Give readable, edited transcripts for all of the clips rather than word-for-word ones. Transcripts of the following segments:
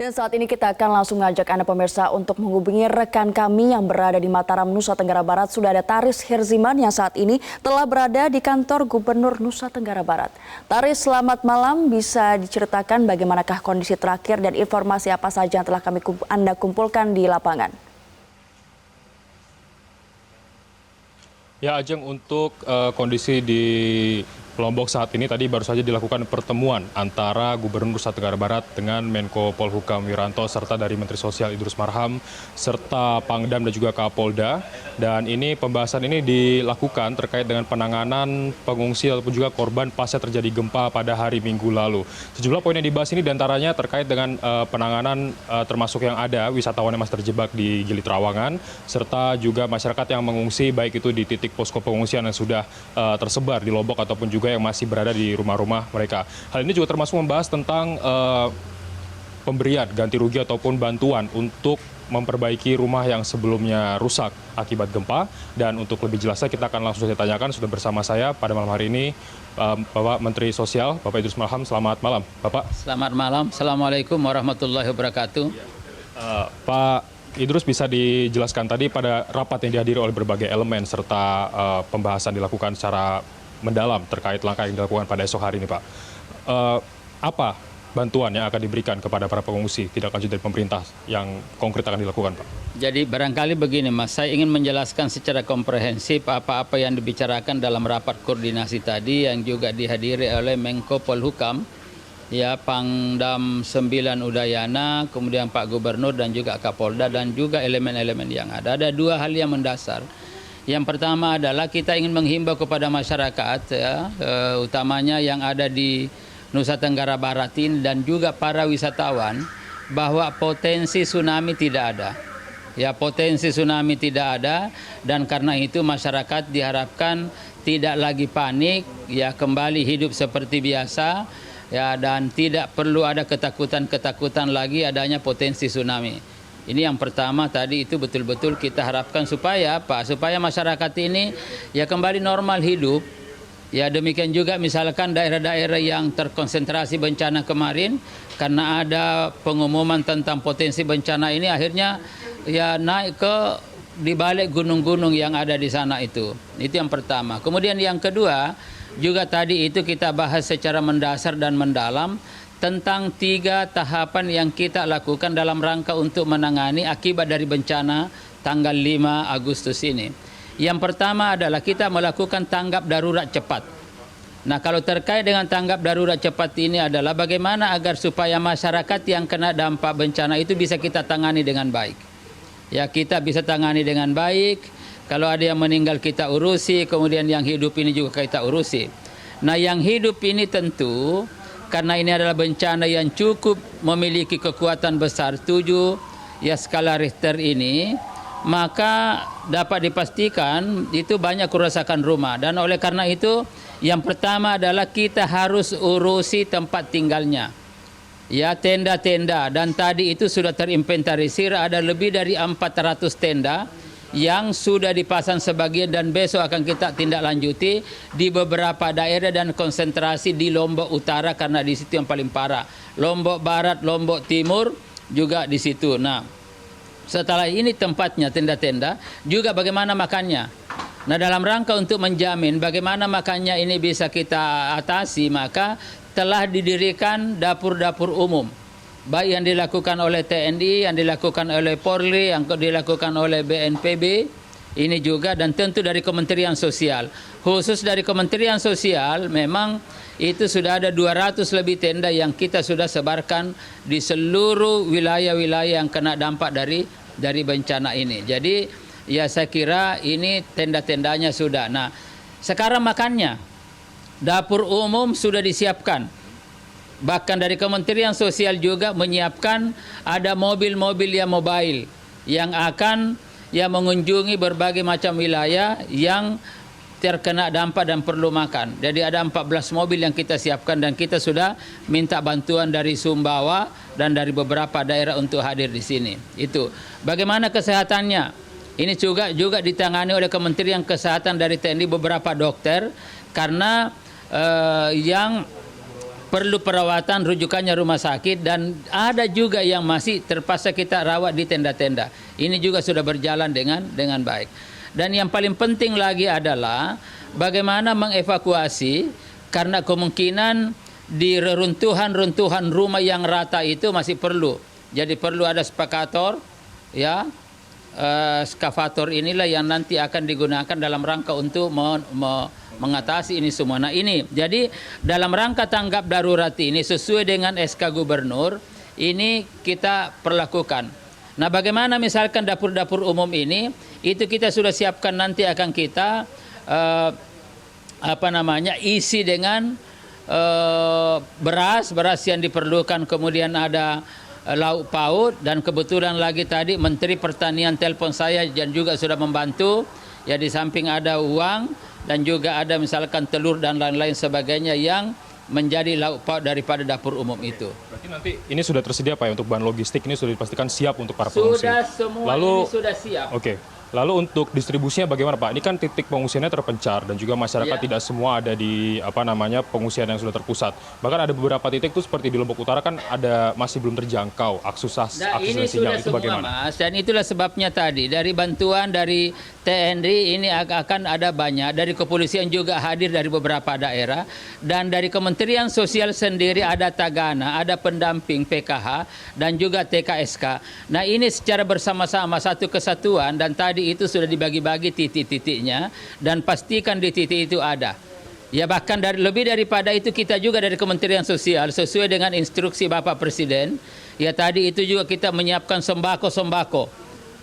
Dan saat ini kita akan langsung ngajak Anda pemirsa untuk menghubungi rekan kami yang berada di Mataram, Nusa Tenggara Barat. Sudah ada Taris Herziman yang saat ini telah berada di kantor Gubernur Nusa Tenggara Barat. Taris, selamat malam. Bisa diceritakan bagaimanakah kondisi terakhir dan informasi apa saja yang telah Anda kumpulkan di lapangan? Ya, Ajeng, untuk kondisi di Lombok saat ini tadi baru saja dilakukan pertemuan antara Gubernur Nusa Tenggara Barat dengan Menko Polhukam Wiranto serta dari Menteri Sosial Idrus Marham serta Pangdam dan juga Kapolda. Dan ini pembahasan ini dilakukan terkait dengan penanganan pengungsi ataupun juga korban pasca terjadi gempa pada hari Minggu lalu. Sejumlah poin yang dibahas ini diantaranya terkait dengan penanganan termasuk yang ada wisatawan yang masih terjebak di Gili Trawangan serta juga masyarakat yang mengungsi baik itu di titik posko pengungsian yang sudah tersebar di Lombok ataupun juga yang masih berada di rumah-rumah mereka. Hal ini juga termasuk membahas tentang pemberian ganti rugi ataupun bantuan untuk memperbaiki rumah yang sebelumnya rusak akibat gempa. Dan untuk lebih jelasnya kita akan langsung saja tanyakan, sudah bersama saya pada malam hari ini Bapak Menteri Sosial, Bapak Idrus Marham. Selamat malam, Bapak. Selamat malam. Assalamualaikum warahmatullahi wabarakatuh. Pak Idrus, bisa dijelaskan tadi pada rapat yang dihadiri oleh berbagai elemen serta pembahasan dilakukan secara mendalam terkait langkah yang dilakukan pada esok hari ini, Pak. Apa bantuan yang akan diberikan kepada para pengungsi tidak lanjut dari pemerintah yang konkret akan dilakukan, Pak? Jadi barangkali begini, Mas, saya ingin menjelaskan secara komprehensif apa-apa yang dibicarakan dalam rapat koordinasi tadi yang juga dihadiri oleh Menko Polhukam, ya, Pangdam 9 Udayana, kemudian Pak Gubernur dan juga Kapolda dan juga elemen-elemen yang ada. Ada dua hal yang mendasar. Yang pertama adalah kita ingin menghimbau kepada masyarakat, ya, utamanya yang ada di Nusa Tenggara Barat ini dan juga para wisatawan, bahwa potensi tsunami tidak ada. Ya, potensi tsunami tidak ada, dan karena itu masyarakat diharapkan tidak lagi panik, ya, kembali hidup seperti biasa, ya, dan tidak perlu ada ketakutan-ketakutan lagi adanya potensi tsunami. Ini yang pertama tadi, itu betul-betul kita harapkan supaya apa? Supaya masyarakat ini ya kembali normal hidup. Ya, demikian juga misalkan daerah-daerah yang terkonsentrasi bencana kemarin, karena ada pengumuman tentang potensi bencana ini, akhirnya ya naik ke di balik gunung-gunung yang ada di sana itu. Itu yang pertama. Kemudian yang kedua, juga tadi itu kita bahas secara mendasar dan mendalam tentang 3 tahapan yang kita lakukan dalam rangka untuk menangani akibat dari bencana tanggal 5 Agustus ini. Yang pertama adalah kita melakukan tanggap darurat cepat. Nah, kalau terkait dengan tanggap darurat cepat ini adalah bagaimana agar supaya masyarakat yang kena dampak bencana itu bisa kita tangani dengan baik. Ya, kita bisa tangani dengan baik. Kalau ada yang meninggal kita urusi, kemudian yang hidup ini juga kita urusi. Nah, yang hidup ini tentu karena ini adalah bencana yang cukup memiliki kekuatan besar 7 ya skala Richter ini, maka dapat dipastikan itu banyak kerusakan rumah. Dan oleh karena itu yang pertama adalah kita harus urusi tempat tinggalnya. Ya, tenda-tenda, dan tadi itu sudah terinventarisir ada lebih dari 400 tenda yang sudah dipasang sebagian dan besok akan kita tindak lanjuti di beberapa daerah dan konsentrasi di Lombok Utara karena di situ yang paling parah. Lombok Barat, Lombok Timur juga di situ. Nah, setelah ini tempatnya tenda-tenda, juga bagaimana makannya. Nah, dalam rangka untuk menjamin bagaimana makannya ini bisa kita atasi, maka telah didirikan dapur-dapur umum. Baik yang dilakukan oleh TNI, yang dilakukan oleh Polri, yang dilakukan oleh BNPB, ini juga, dan tentu dari Kementerian Sosial. Khusus dari Kementerian Sosial, memang itu sudah ada 200 lebih tenda yang kita sudah sebarkan di seluruh wilayah-wilayah yang kena dampak dari bencana ini. Jadi, ya saya kira ini tenda-tendanya sudah. Nah, sekarang makannya, dapur umum sudah disiapkan. Bahkan dari Kementerian Sosial juga menyiapkan ada mobil-mobil yang mobile yang akan mengunjungi berbagai macam wilayah yang terkena dampak dan perlu makan. Jadi ada 14 mobil yang kita siapkan dan kita sudah minta bantuan dari Sumbawa dan dari beberapa daerah untuk hadir di sini. Itu. Bagaimana kesehatannya? Ini juga ditangani oleh Kementerian Kesehatan dari TNI beberapa dokter, karena yang perlu perawatan, rujukannya rumah sakit, dan ada juga yang masih terpaksa kita rawat di tenda-tenda. Ini juga sudah berjalan dengan baik. Dan yang paling penting lagi adalah bagaimana mengevakuasi, karena kemungkinan di reruntuhan rumah yang rata itu masih perlu. Jadi perlu ada spakator, ya, skavator inilah yang nanti akan digunakan dalam rangka untuk mengatasi ini semua. Nah ini, jadi dalam rangka tanggap darurat ini sesuai dengan SK Gubernur, ini kita perlakukan. Nah bagaimana misalkan dapur-dapur umum ini, itu kita sudah siapkan, nanti akan kita isi dengan beras yang diperlukan, kemudian ada lauk paut, dan kebetulan lagi tadi Menteri Pertanian telepon saya dan juga sudah membantu. Ya di samping ada uang dan juga ada misalkan telur dan lain-lain sebagainya yang menjadi lauk pauk daripada dapur umum itu. Berarti nanti ini sudah tersedia Pak ya, untuk bahan logistik ini sudah dipastikan siap untuk para pengungsi? Sudah, semua ini sudah siap. Oke. Lalu untuk distribusinya bagaimana Pak? Ini kan titik pengungsiannya terpencar dan juga masyarakat tidak semua ada di pengungsian yang sudah terpusat. Bahkan ada beberapa titik itu seperti di Lombok Utara kan ada masih belum terjangkau akses sinyal, itu bagaimana? Mas, dan itulah sebabnya tadi dari bantuan dari TNI ini akan ada banyak, dari kepolisian juga hadir dari beberapa daerah, dan dari Kementerian Sosial sendiri ada Tagana, ada pendamping PKH dan juga TKSK. Nah ini secara bersama-sama satu kesatuan, dan tadi itu sudah dibagi-bagi titik-titiknya, dan pastikan di titik itu ada. Ya bahkan lebih daripada itu, kita juga dari Kementerian Sosial sesuai dengan instruksi Bapak Presiden, ya tadi itu juga kita menyiapkan sembako.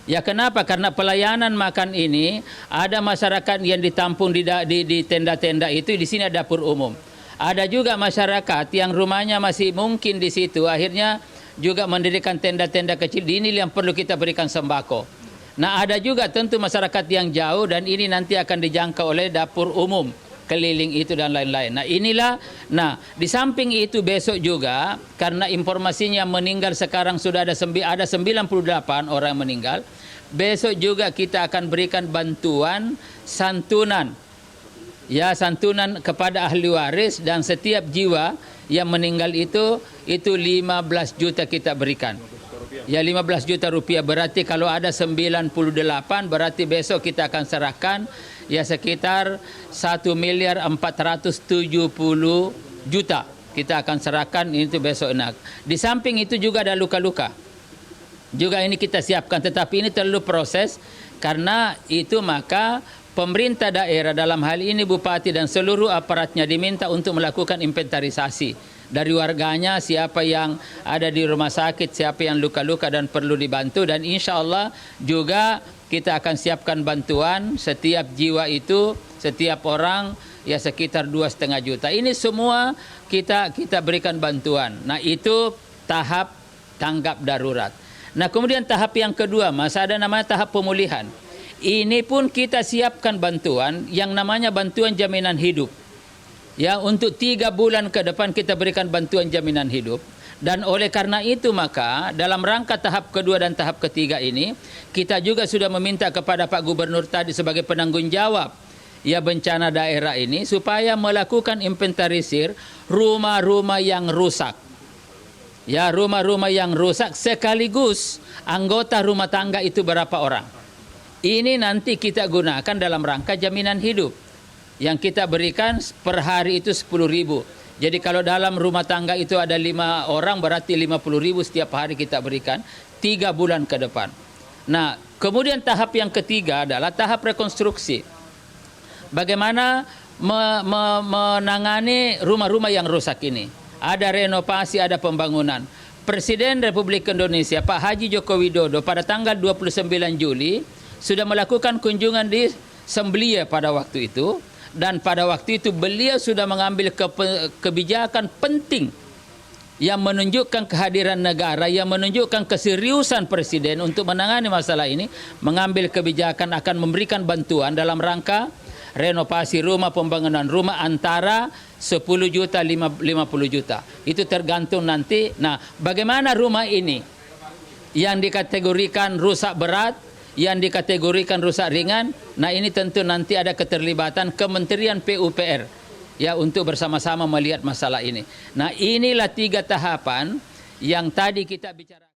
Ya kenapa? Karena pelayanan makan ini ada masyarakat yang ditampung di tenda-tenda itu, di sini ada dapur umum. Ada juga masyarakat yang rumahnya masih mungkin di situ, akhirnya juga mendirikan tenda-tenda kecil. Ini yang perlu kita berikan sembako. Nah ada juga tentu masyarakat yang jauh, dan ini nanti akan dijangkau oleh dapur umum keliling itu dan lain-lain. Nah inilah, di samping itu besok juga, karena informasinya meninggal sekarang sudah ada 98 orang meninggal. Besok juga kita akan berikan bantuan santunan. Ya, santunan kepada ahli waris, dan setiap jiwa yang meninggal itu 15 juta kita berikan. Ya 15 juta rupiah, berarti kalau ada 98 berarti besok kita akan serahkan ya sekitar 1.470.000.000 kita akan serahkan itu besok. Di samping itu juga ada luka-luka. Juga ini kita siapkan, tetapi ini perlu proses, karena itu maka pemerintah daerah dalam hal ini Bupati dan seluruh aparatnya diminta untuk melakukan inventarisasi dari warganya, siapa yang ada di rumah sakit, siapa yang luka-luka dan perlu dibantu, dan insya Allah juga kita akan siapkan bantuan setiap jiwa itu, setiap orang ya sekitar 2,5 juta. Ini semua kita berikan bantuan. Nah itu tahap tanggap darurat. Nah kemudian tahap yang kedua, Mas, ada namanya tahap pemulihan. Ini pun kita siapkan bantuan yang namanya bantuan jaminan hidup. Ya, untuk 3 bulan ke depan kita berikan bantuan jaminan hidup. Dan oleh karena itu maka dalam rangka tahap kedua dan tahap ketiga ini, kita juga sudah meminta kepada Pak Gubernur tadi sebagai penanggung jawab ya bencana daerah ini, supaya melakukan inventarisir rumah-rumah yang rusak. Ya, rumah-rumah yang rusak sekaligus anggota rumah tangga itu berapa orang. Ini nanti kita gunakan dalam rangka jaminan hidup. Yang kita berikan per hari itu 10.000. Jadi kalau dalam rumah tangga itu ada 5 orang, berarti 50.000 setiap hari kita berikan 3 bulan ke depan. Nah, kemudian tahap yang ketiga adalah tahap rekonstruksi. Bagaimana menangani rumah-rumah yang rusak ini. Ada renovasi, ada pembangunan. Presiden Republik Indonesia Pak Haji Joko Widodo pada tanggal 29 Juli sudah melakukan kunjungan di Semblia pada waktu itu, dan pada waktu itu beliau sudah mengambil kebijakan penting yang menunjukkan kehadiran negara, yang menunjukkan keseriusan Presiden untuk menangani masalah ini, mengambil kebijakan akan memberikan bantuan dalam rangka renovasi rumah, pembangunan rumah antara 10 juta 50 juta. Itu tergantung nanti. Nah, bagaimana rumah ini yang dikategorikan rusak berat, yang dikategorikan rusak ringan. Nah, ini tentu nanti ada keterlibatan Kementerian PUPR. ya untuk bersama-sama melihat masalah ini. Nah, inilah 3 tahapan yang tadi kita bicara.